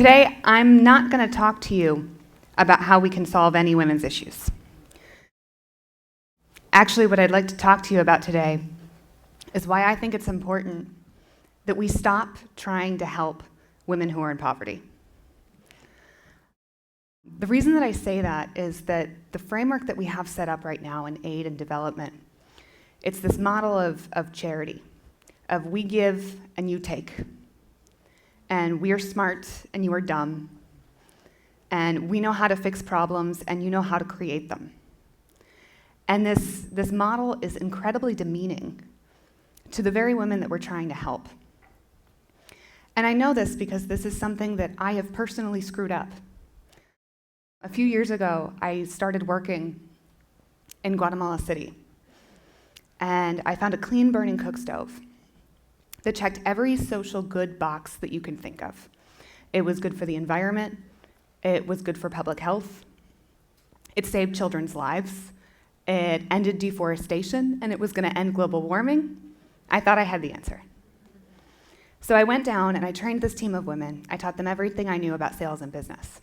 Today, I'm not going to talk to you about how we can solve any women's issues. Actually, what I'd like to talk to you about today is why I think it's important that we stop trying to help women who are in poverty. The reason that I say that is that the framework that we have set up right now in aid and development, it's this model of charity, of we give and you take. And we are smart and you are dumb. And we know how to fix problems and you know how to create them. And this model is incredibly demeaning to the very women that we're trying to help. And I know this because this is something that I have personally screwed up. A few years ago, I started working in Guatemala City. And I found a clean burning cook stove that checked every social good box that you can think of. It was good for the environment, it was good for public health, it saved children's lives, it ended deforestation, and it was gonna end global warming. I thought I had the answer. So I went down and I trained this team of women. I taught them everything I knew about sales and business.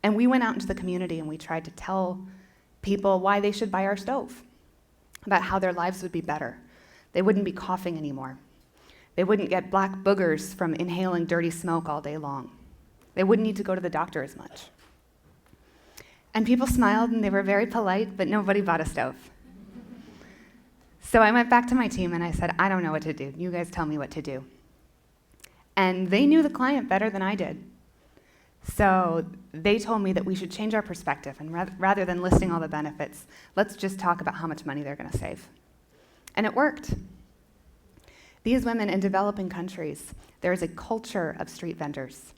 And we went out into the community and we tried to tell people why they should buy our stove, about how their lives would be better. They wouldn't be coughing anymore. They wouldn't get black boogers from inhaling dirty smoke all day long. They wouldn't need to go to the doctor as much. And people smiled and they were very polite, but nobody bought a stove. So I went back to my team and I said, I don't know what to do. You guys tell me what to do. And they knew the client better than I did. So they told me that we should change our perspective, and rather than listing all the benefits, let's just talk about how much money they're gonna save. And it worked. These women in developing countries, there is a culture of street vendors.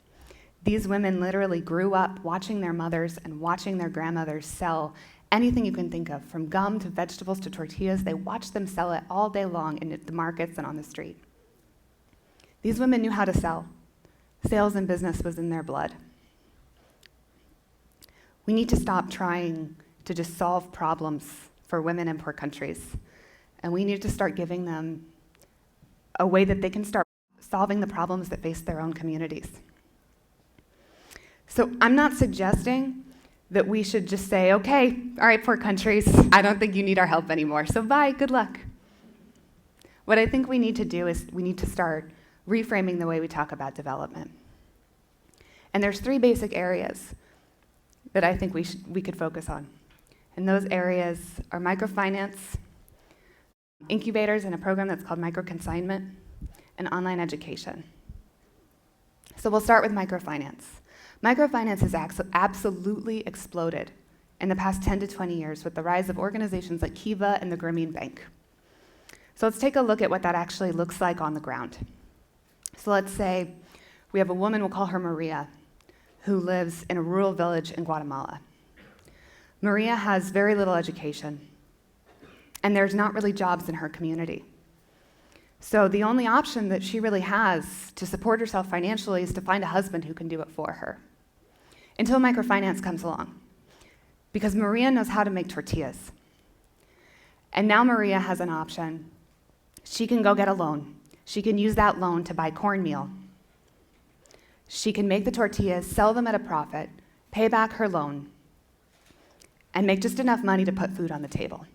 These women literally grew up watching their mothers and watching their grandmothers sell anything you can think of, from gum to vegetables to tortillas. They watched them sell it all day long in the markets and on the street. These women knew how to sell. Sales and business was in their blood. We need to stop trying to just solve problems for women in poor countries. And we need to start giving them a way that they can start solving the problems that face their own communities. So I'm not suggesting that we should just say, okay, all right, poor countries, I don't think you need our help anymore, so bye, good luck. What I think we need to do is we need to start reframing the way we talk about development. And there's 3 basic areas that I think we could focus on. And those areas are microfinance, incubators in a program that's called micro-consignment, and online education. So we'll start with microfinance. Microfinance has absolutely exploded in the past 10 to 20 years with the rise of organizations like Kiva and the Grameen Bank. So let's take a look at what that actually looks like on the ground. So let's say we have a woman, we'll call her Maria, who lives in a rural village in Guatemala. Maria has very little education, and there's not really jobs in her community. So the only option that she really has to support herself financially is to find a husband who can do it for her, until microfinance comes along, because Maria knows how to make tortillas. And now Maria has an option. She can go get a loan. She can use that loan to buy cornmeal. She can make the tortillas, sell them at a profit, pay back her loan, and make just enough money to put food on the table.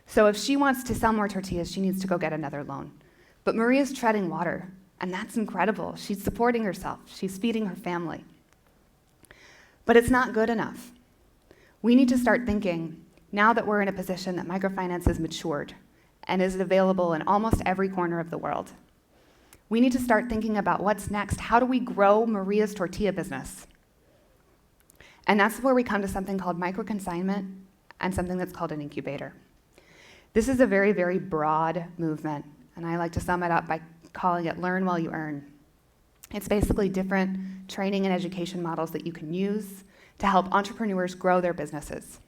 So if she wants to sell more tortillas, she needs to go get another loan. But Maria's treading water, and that's incredible. She's supporting herself. She's feeding her family. But it's not good enough. We need to start thinking, now that we're in a position that microfinance has matured and is available in almost every corner of the world, we need to start thinking about what's next. How do we grow Maria's tortilla business? And that's where we come to something called micro-consignment and something that's called an incubator. This is a very, very broad movement, and I like to sum it up by calling it learn while you earn. It's basically different training and education models that you can use to help entrepreneurs grow their businesses.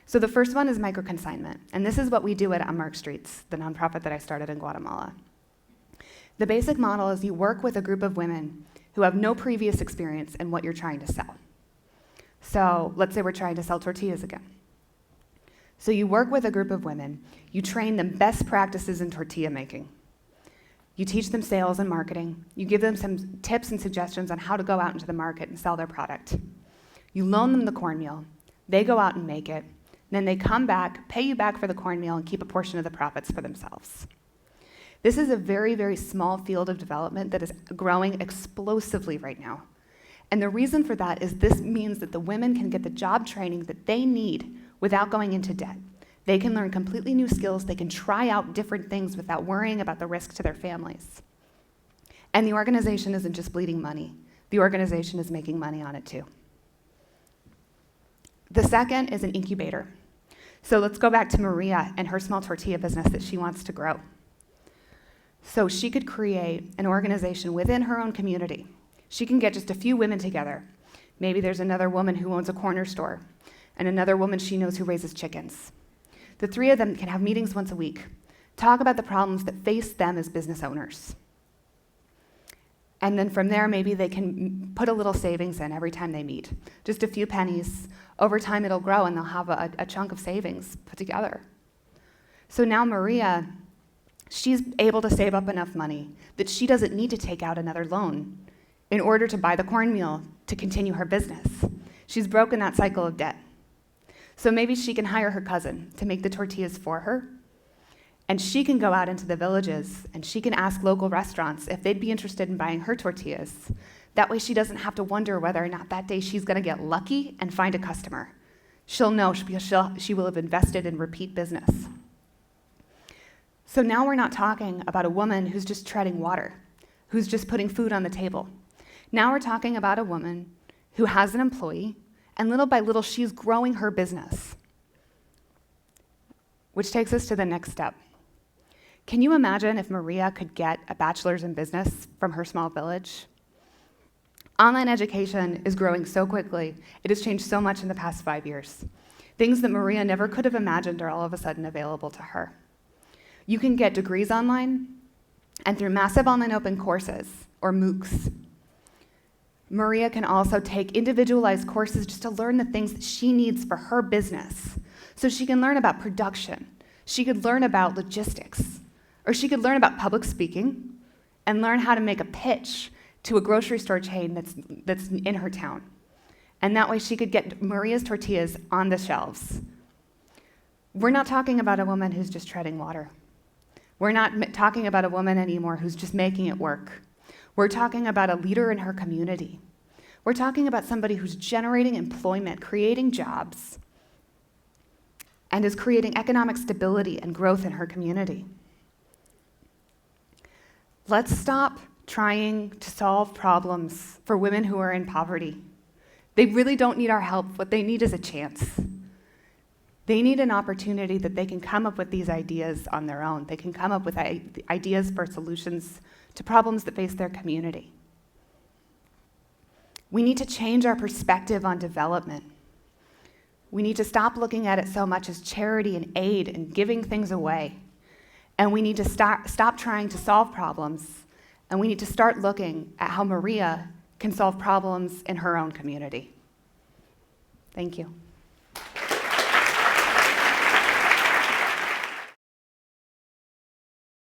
So the first one is micro-consignment, and this is what we do at Unmarked Streets, the nonprofit that I started in Guatemala. The basic model is you work with a group of women who have no previous experience in what you're trying to sell. So let's say we're trying to sell tortillas again. So you work with a group of women, you train them best practices in tortilla making. You teach them sales and marketing. You give them some tips and suggestions on how to go out into the market and sell their product. You loan them the cornmeal. They go out and make it. Then they come back, pay you back for the cornmeal, and keep a portion of the profits for themselves. This is a very, very small field of development that is growing explosively right now. And the reason for that is this means that the women can get the job training that they need without going into debt. They can learn completely new skills. They can try out different things without worrying about the risk to their families. And the organization isn't just bleeding money. The organization is making money on it too. The second is an incubator. So let's go back to Maria and her small tortilla business that she wants to grow. So she could create an organization within her own community. She can get just a few women together. Maybe there's another woman who owns a corner store and another woman she knows who raises chickens. The three of them can have meetings once a week, talk about the problems that face them as business owners. And then from there, maybe they can put a little savings in every time they meet. Just a few pennies. Over time, it'll grow, and they'll have a chunk of savings put together. So now Maria, she's able to save up enough money that she doesn't need to take out another loan in order to buy the cornmeal to continue her business. She's broken that cycle of debt. So maybe she can hire her cousin to make the tortillas for her, and she can go out into the villages and she can ask local restaurants if they'd be interested in buying her tortillas. That way she doesn't have to wonder whether or not that day she's gonna get lucky and find a customer. She'll know because she will have invested in repeat business. So now we're not talking about a woman who's just treading water, who's just putting food on the table. Now we're talking about a woman who has an employee, and little by little, she's growing her business. Which takes us to the next step. Can you imagine if Maria could get a bachelor's in business from her small village? Online education is growing so quickly. It has changed so much in the past 5 years. Things that Maria never could have imagined are all of a sudden available to her. You can get degrees online and through massive online open courses, or MOOCs. Maria can also take individualized courses just to learn the things that she needs for her business. So she can learn about production, she could learn about logistics, or she could learn about public speaking and learn how to make a pitch to a grocery store chain that's in her town. And that way she could get Maria's tortillas on the shelves. We're not talking about a woman who's just treading water. We're not talking about a woman anymore who's just making it work. We're talking about a leader in her community. We're talking about somebody who's generating employment, creating jobs, and is creating economic stability and growth in her community. Let's stop trying to solve problems for women who are in poverty. They really don't need our help. What they need is a chance. They need an opportunity that they can come up with these ideas on their own. They can come up with ideas for solutions to problems that face their community. We need to change our perspective on development. We need to stop looking at it so much as charity and aid and giving things away. And we need to stop trying to solve problems, and we need to start looking at how Maria can solve problems in her own community. Thank you.